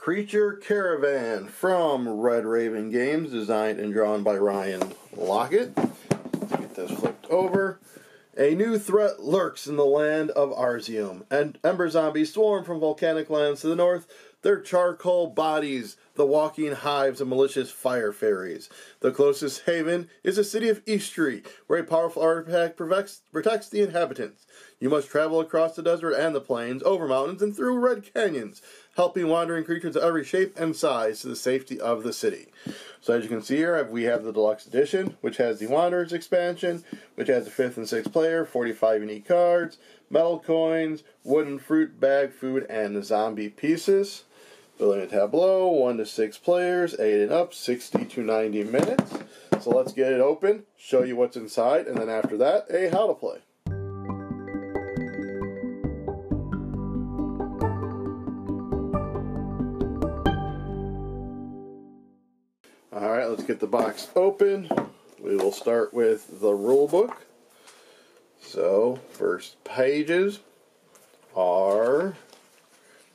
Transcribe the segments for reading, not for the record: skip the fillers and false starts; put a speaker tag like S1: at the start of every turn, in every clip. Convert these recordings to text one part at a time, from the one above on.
S1: Creature Caravan from Red Raven Games, designed and drawn by Ryan Lockett. Let's get this flipped over. A new threat lurks in the land of Arzium, and ember zombies swarm from volcanic lands to the north, their charcoal bodies, the walking hives of malicious fire fairies. The closest haven is the city of East Street, where a powerful artifact protects the inhabitants. You must travel across the desert and the plains, over mountains, and through red canyons, helping wandering creatures of every shape and size to the safety of the city. So as you can see here, we have the deluxe edition, which has the Wanderers expansion, which has the 5th and 6th player, 45 unique cards, metal coins, wooden fruit bag food, and the zombie pieces. Building a tableau, 1 to 6 players, 8 and up, 60 to 90 minutes. So let's get it open, show you what's inside, and then after that, a how to play. Alright, let's get the box open. We will start with the rule book. So, first pages are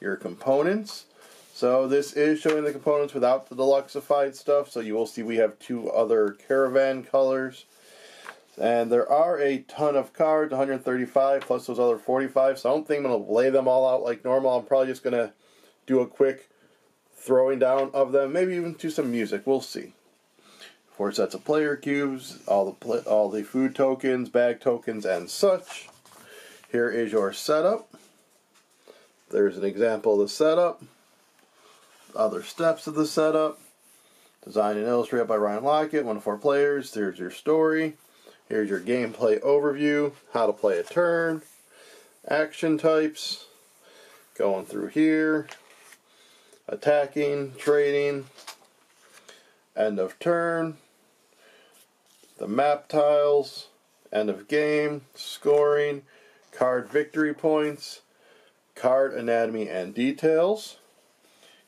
S1: your components. So this is showing the components without the deluxeified stuff, so you will see we have 2 other caravan colors. And there are a ton of cards, 135 plus those other 45, so I don't think I'm going to lay them all out like normal. I'm probably just going to do a quick throwing down of them, maybe even do some music, we'll see. 4 sets of player cubes, all the food tokens, bag tokens, and such. Here is your setup. There's an example of the setup. Other steps of the setup. Designed and illustrated by Ryan Lockett, 1 to 4 players. There's your story. Here's your gameplay overview, how to play a turn, action types, going through here, attacking, trading, end of turn, the map tiles, end of game, scoring, card victory points, card anatomy and details,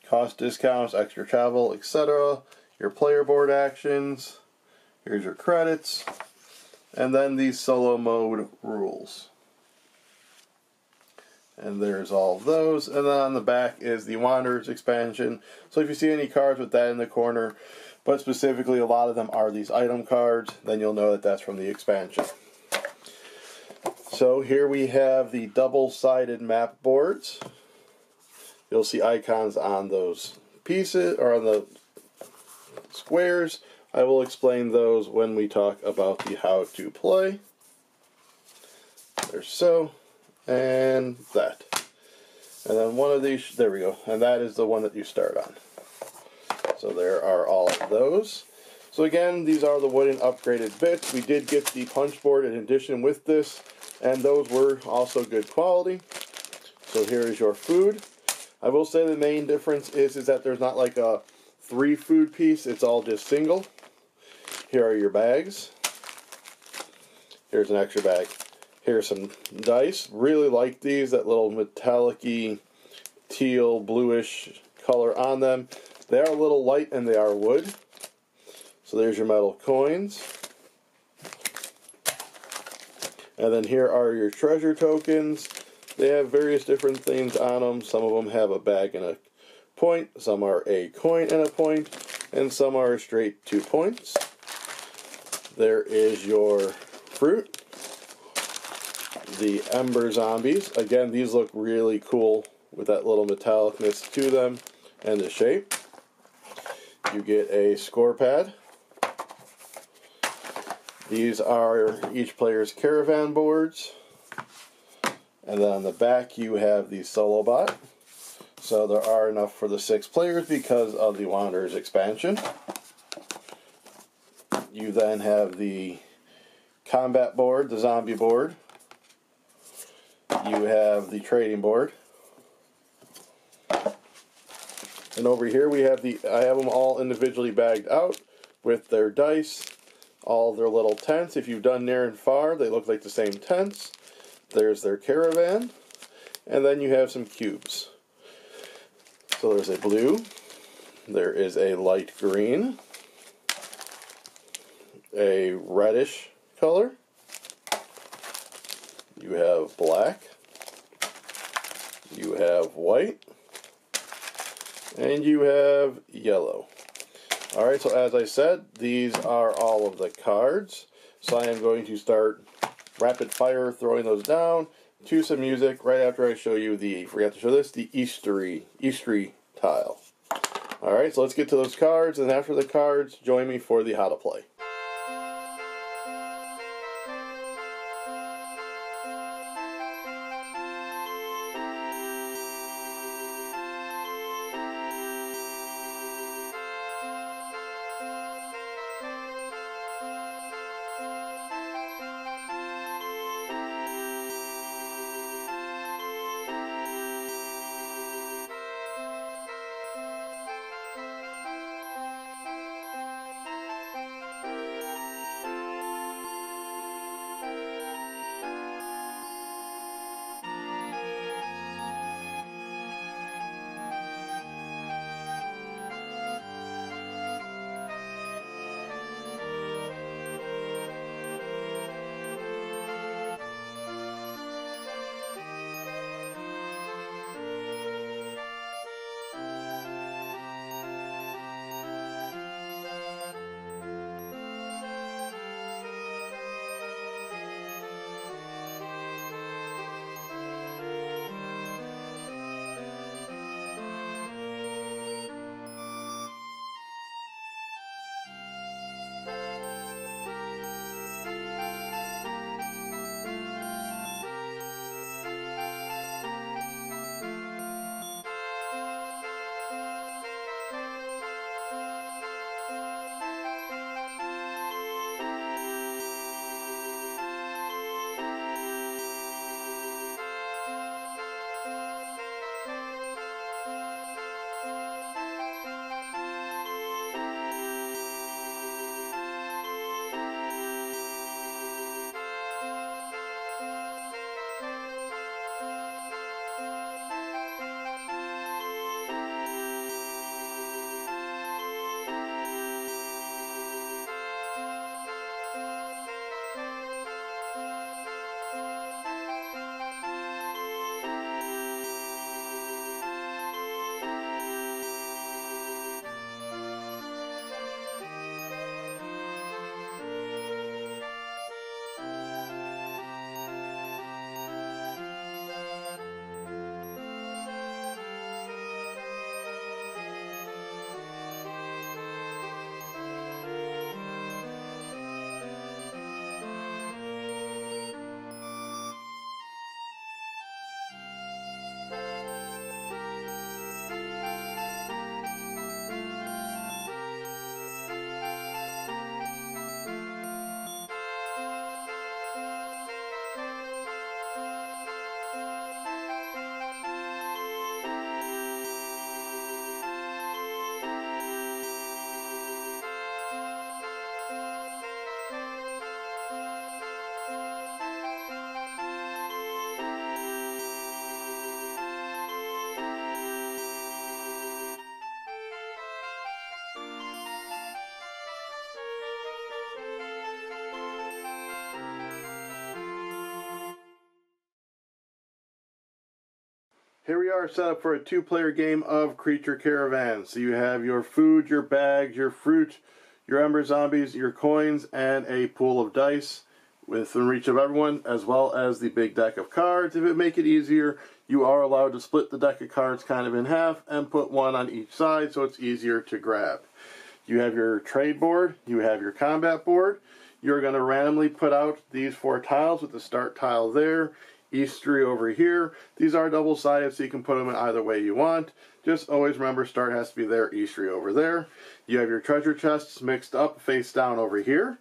S1: cost discounts, extra travel, etc. Your player board actions. Here's your credits. And then these solo mode rules. And there's all of those. And then on the back is the Wanderers expansion. So if you see any cards with that in the corner, but specifically a lot of them are these item cards, then you'll know that that's from the expansion. So here we have the double-sided map boards. You'll see icons on those pieces, or on the squares. I will explain those when we talk about the how to play. There's so, and that. And then one of these, there we go, and that is the one that you start on. So there are all of those. So again, these are the wooden upgraded bits. We did get the punch board in addition with this, and those were also good quality. So here is your food. I will say the main difference is that there's not like a 3 food piece, it's all just single. Here are your bags. Here's an extra bag. Here's some dice. Really like these, that little metallic-y, teal, bluish color on them. They are a little light and they are wood. So there's your metal coins. And then here are your treasure tokens. They have various different things on them. Some of them have a bag and a point, some are a coin and a point, and some are straight 2 points. There is your fruit. The ember zombies. Again, these look really cool with that little metallicness to them and the shape. You get a score pad. These are each player's caravan boards. And then on the back you have the solo bot. So there are enough for the 6 players because of the Wanderers expansion. You then have the combat board, the zombie board. You have the trading board. And over here we have I have them all individually bagged out with their dice, all their little tents. If you've done near and far, they look like the same tents. There's their caravan, and then you have some cubes. So there's a blue, there is a light green, a reddish color, you have black, you have white, And you have yellow. Alright, so as I said, these are all of the cards. So I am going to start rapid fire throwing those down to some music right after I show you the, forgot to show this, the Eastery tile. Alright, so let's get to those cards, and after the cards, join me for the how to play. Here we are set up for a two-player game of Creature Caravan. So you have your food, your bags, your fruit, your ember zombies, your coins, and a pool of dice within reach of everyone, as well as the big deck of cards. If it make it easier, you are allowed to split the deck of cards kind of in half and put one on each side so it's easier to grab. You have your trade board, you have your combat board. You're going to randomly put out these 4 tiles with the start tile there, Eastery over here. These are double-sided, so you can put them in either way you want. Just always remember, start has to be there, Eastery over there. You have your treasure chests mixed up, face down over here.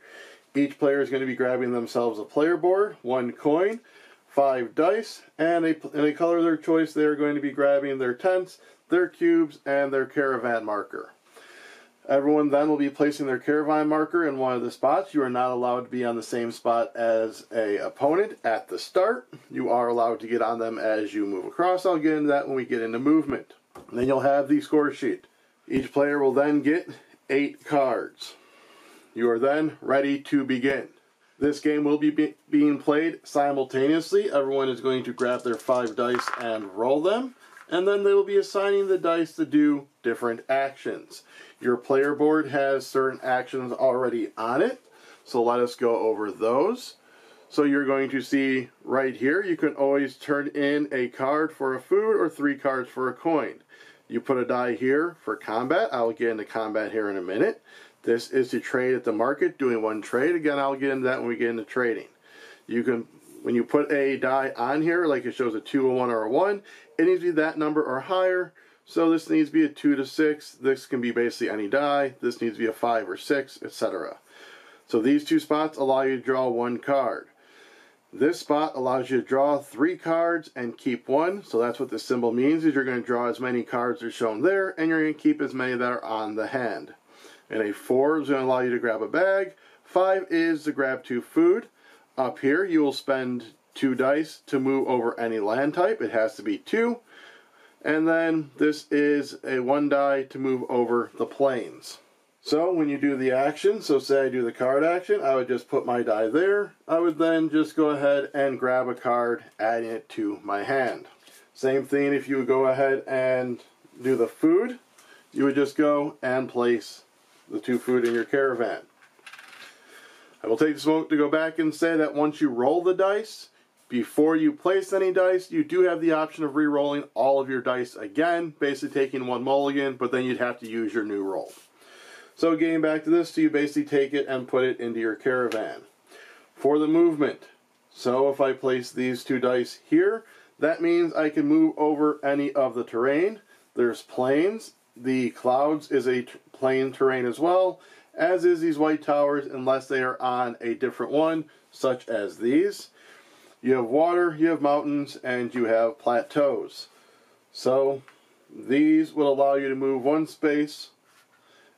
S1: Each player is going to be grabbing themselves a player board, 1 coin, 5 dice, and in a color of their choice, they're going to be grabbing their tents, their cubes, and their caravan marker. Everyone then will be placing their caravan marker in one of the spots. You are not allowed to be on the same spot as an opponent at the start. You are allowed to get on them as you move across. I'll get into that when we get into movement. And then you'll have the score sheet. Each player will then get 8 cards. You are then ready to begin. This game will be being played simultaneously. Everyone is going to grab their 5 dice and roll them. and then they will be assigning the dice to do different actions. Your player board has certain actions already on it, so let us go over those. So you're going to see right here, you can always turn in a card for a food or 3 cards for a coin. You put a die here for combat. I'll get into combat here in a minute. This is to trade at the market, doing 1 trade. Again, I'll get into that when we get into trading. You can, when you put a die on here, like it shows a 2, a 1, or a 1, it needs to be that number or higher. So this needs to be a 2 to 6. This can be basically any die. This needs to be a 5 or 6, etc. So these 2 spots allow you to draw 1 card. This spot allows you to draw 3 cards and keep 1. So that's what this symbol means, is you're going to draw as many cards as shown there, and you're going to keep as many that are on the hand. And a 4 is going to allow you to grab a bag. 5 is to grab 2 food. Up here, you will spend 2 dice to move over any land type. It has to be 2. And then this is a 1 die to move over the plains. So when you do the action, so say I do the card action, I would just put my die there. I would then just go ahead and grab a card, adding it to my hand. Same thing if you would go ahead and do the food. You would just go and place the 2 food in your caravan. I will take this moment to go back and say that once you roll the dice, before you place any dice, you do have the option of re-rolling all of your dice again, basically taking 1 mulligan, but then you'd have to use your new roll. So getting back to this, so you basically take it and put it into your caravan. For the movement, so if I place these 2 dice here, that means I can move over any of the terrain. There's plains. The clouds is a plain terrain as well, as is these white towers, unless they are on a different one, such as these. You have water, you have mountains, and you have plateaus. So these will allow you to move 1 space.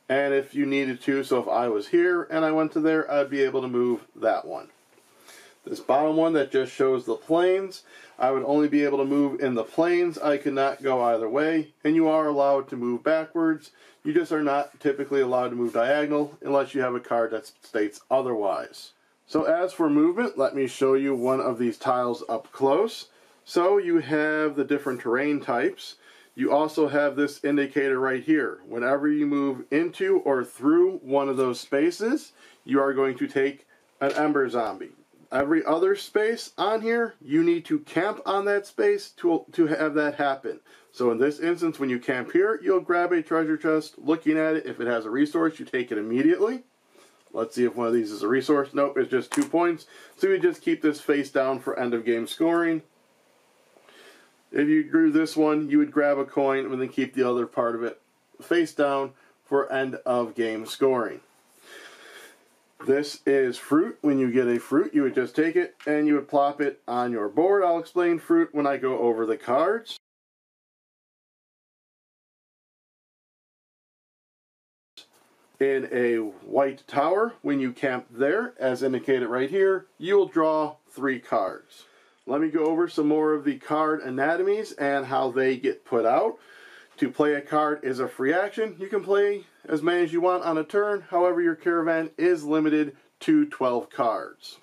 S1: And if you needed to, so if I was here and I went to there, I'd be able to move that one. This bottom one that just shows the plains, I would only be able to move in the plains. I could not go either way, and you are allowed to move backwards. You just are not typically allowed to move diagonal unless you have a card that states otherwise. So as for movement, let me show you one of these tiles up close. So you have the different terrain types. You also have this indicator right here. Whenever you move into or through one of those spaces, you are going to take an ember zombie. Every other space on here, you need to camp on that space to have that happen. So in this instance, when you camp here, you'll grab a treasure chest, looking at it. If it has a resource, you take it immediately. Let's see if one of these is a resource. Nope, it's just 2 points. So you just keep this face down for end of game scoring. If you drew this one, you would grab a coin and then keep the other part of it face down for end of game scoring. This is fruit. When you get a fruit, you would just take it and you would plop it on your board. I'll explain fruit when I go over the cards. In a white tower, when you camp there, as indicated right here, you will draw 3 cards. Let me go over some more of the card anatomies and how they get put out. To play a card is a free action. You can play as many as you want on a turn. However, your caravan is limited to 12 cards.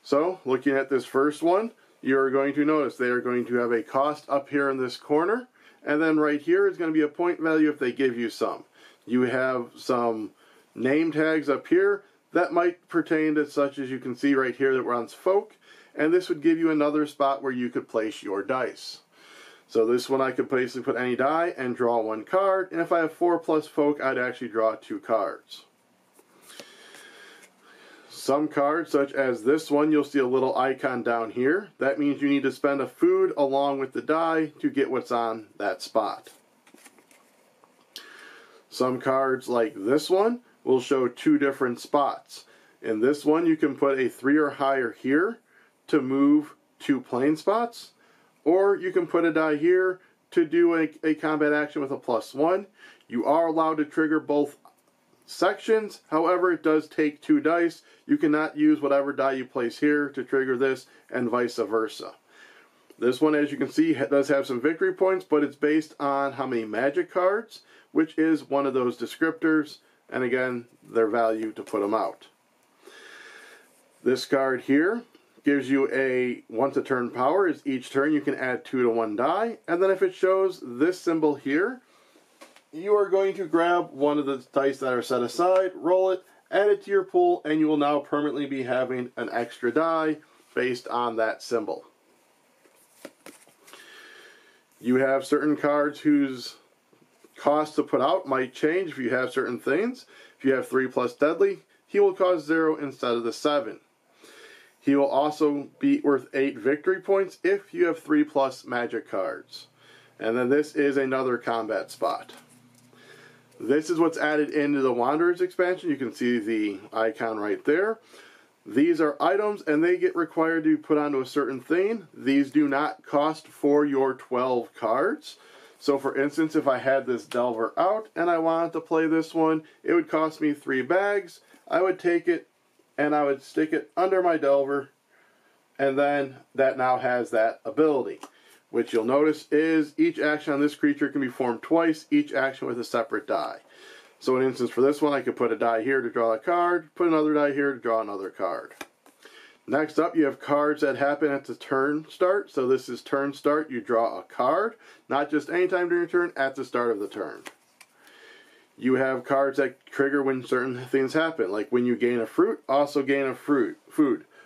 S1: So, looking at this first one, you're going to notice they are going to have a cost up here in this corner. And then right here is going to be a point value if they give you some. You have some name tags up here that might pertain to such as you can see right here that runs folk. And this would give you another spot where you could place your dice. So this one I could basically put any die and draw 1 card. And if I have 4 plus folk, I'd actually draw 2 cards. Some cards, such as this one, you'll see a little icon down here. That means you need to spend a food along with the die to get what's on that spot. Some cards like this one will show 2 different spots. In this one, you can put a 3 or higher here to move 2 plain spots, or you can put a die here to do a combat action with a +1. You are allowed to trigger both sections, however it does take 2 dice. You cannot use whatever die you place here to trigger this, and vice versa. This one, as you can see, does have some victory points, but it's based on how many magic cards, which is one of those descriptors, and again, their value to put them out. This card here gives you a once a turn power. Is each turn you can add 2 to 1 die, and then if it shows this symbol here, you are going to grab one of the dice that are set aside, roll it, add it to your pool, and you will now permanently be having an extra die based on that symbol. You have certain cards whose cost to put out might change if you have certain things. If you have 3 plus deadly, he will cost 0 instead of the 7. He will also be worth 8 victory points if you have 3 plus magic cards. And then this is another combat spot. This is what's added into the Wanderers expansion. You can see the icon right there. These are items and they get required to be put onto a certain thing. These do not cost for your 12 cards. So for instance, if I had this Delver out and I wanted to play this one, it would cost me 3 bags. I would take it and I would stick it under my Delver, and then that now has that ability, which you'll notice is each action on this creature can be formed twice, each action with a separate die. So in instance for this one, I could put a die here to draw a card, put another die here to draw another card. Next up, you have cards that happen at the turn start. So this is turn start, you draw a card, not just any time during your turn, at the start of the turn. You have cards that trigger when certain things happen, like when you gain a fruit, also gain a food.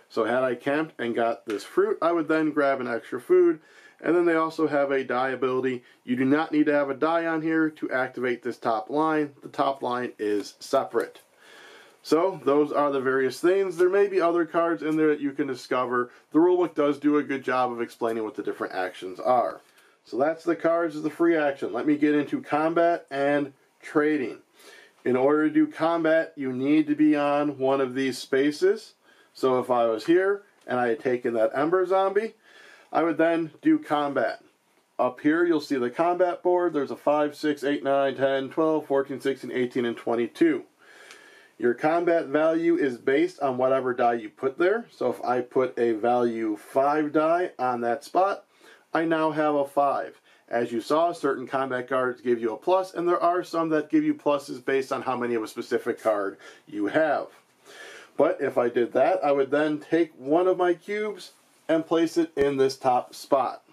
S1: So had I camped and got this fruit, I would then grab an extra food. And then they also have a die ability. You do not need to have a die on here to activate this top line. The top line is separate. So those are the various things. There may be other cards in there that you can discover. The rulebook does do a good job of explaining what the different actions are. So that's the cards as the free action. Let me get into combat and trading. In order to do combat, you need to be on one of these spaces. So if I was here and I had taken that Ember Zombie, I would then do combat. Up here you'll see the combat board. There's a 5, 6, 8, 9, 10, 12, 14, 16, 18, and 22. Your combat value is based on whatever die you put there. So if I put a value 5 die on that spot, I now have a 5. As you saw, certain combat cards give you a plus, and there are some that give you pluses based on how many of a specific card you have. But if I did that, I would then take one of my cubes and place it in this top spot.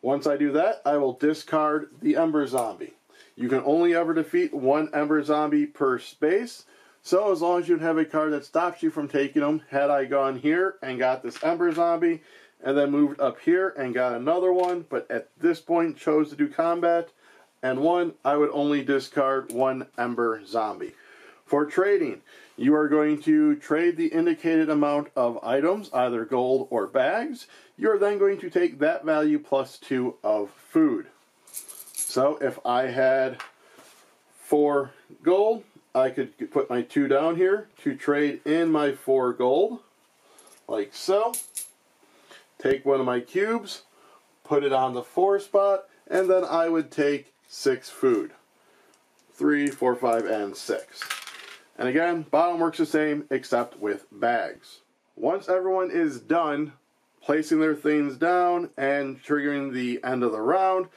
S1: Once I do that, I will discard the Ember Zombie. You can only ever defeat one Ember Zombie per space, so as long as you have a card that stops you from taking them, had I gone here and got this Ember Zombie, and then moved up here and got another one, but at this point chose to do combat and won, I would only discard one Ember Zombie. For trading, you are going to trade the indicated amount of items, either gold or bags. You're then going to take that value plus 2 of food. So if I had 4 gold, I could put my 2 down here to trade in my 4 gold, like so. Take one of my cubes, put it on the 4 spot, and then I would take 6 food. 3, 4, 5, and 6. And again, bottom works the same except with bags. Once everyone is done placing their things down and triggering the end of the round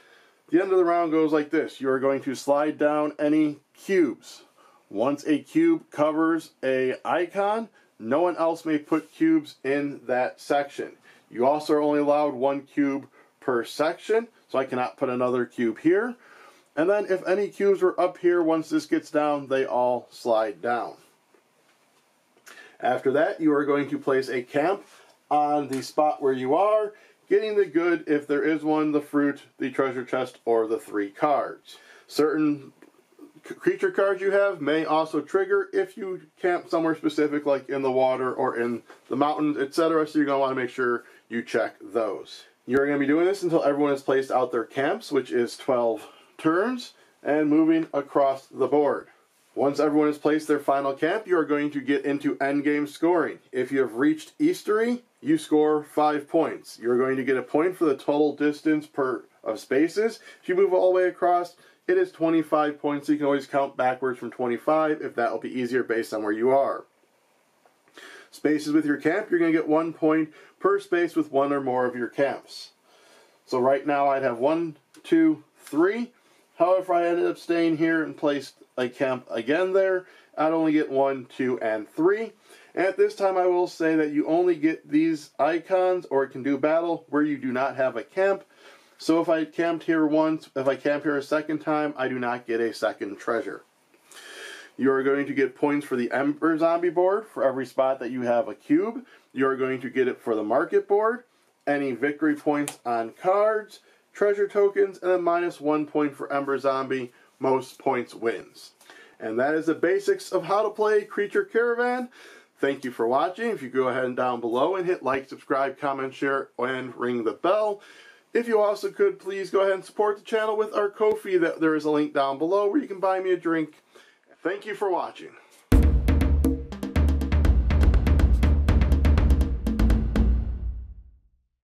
S1: goes like this. You are going to slide down any cubes. Once a cube covers an icon, no one else may put cubes in that section. You also are only allowed 1 cube per section, so I cannot put another cube here. And then if any cubes were up here, once this gets down, they all slide down. After that, you are going to place a camp on the spot where you are, getting the good, if there is one, the fruit, the treasure chest, or the 3 cards. Certain creature cards you have may also trigger if you camp somewhere specific, like in the water or in the mountains, etc. So you're going to want to make sure you check those. You're going to be doing this until everyone has placed out their camps, which is 12 turns, and moving across the board. Once everyone has placed their final camp, you are going to get into endgame scoring. If you have reached Eastery, you score 5 points. You're going to get a point for the total distance of spaces. If you move all the way across, it is 25 points. So you can always count backwards from 25 if that will be easier based on where you are. Spaces with your camp, you're going to get 1 point per space with 1 or more of your camps. So right now I'd have 1, 2, 3. However, if I ended up staying here and placed a camp again there, I'd only get 1, 2, and 3. And at this time I will say that you only get these icons or can do battle where you do not have a camp. So if I camped here once, if I camp here a second time, I do not get a second treasure. You are going to get points for the Ember Zombie board for every spot that you have a cube. You are going to get it for the market board, any victory points on cards, treasure tokens, and a -1 point for Ember Zombie. Most points wins. And that is the basics of how to play Creature Caravan. Thank you for watching. If you go ahead and down below and hit like, subscribe, comment, share, and ring the bell. If you also could, please go ahead and support the channel with our Ko-fi. There is a link down below where you can buy me a drink. Thank you for watching.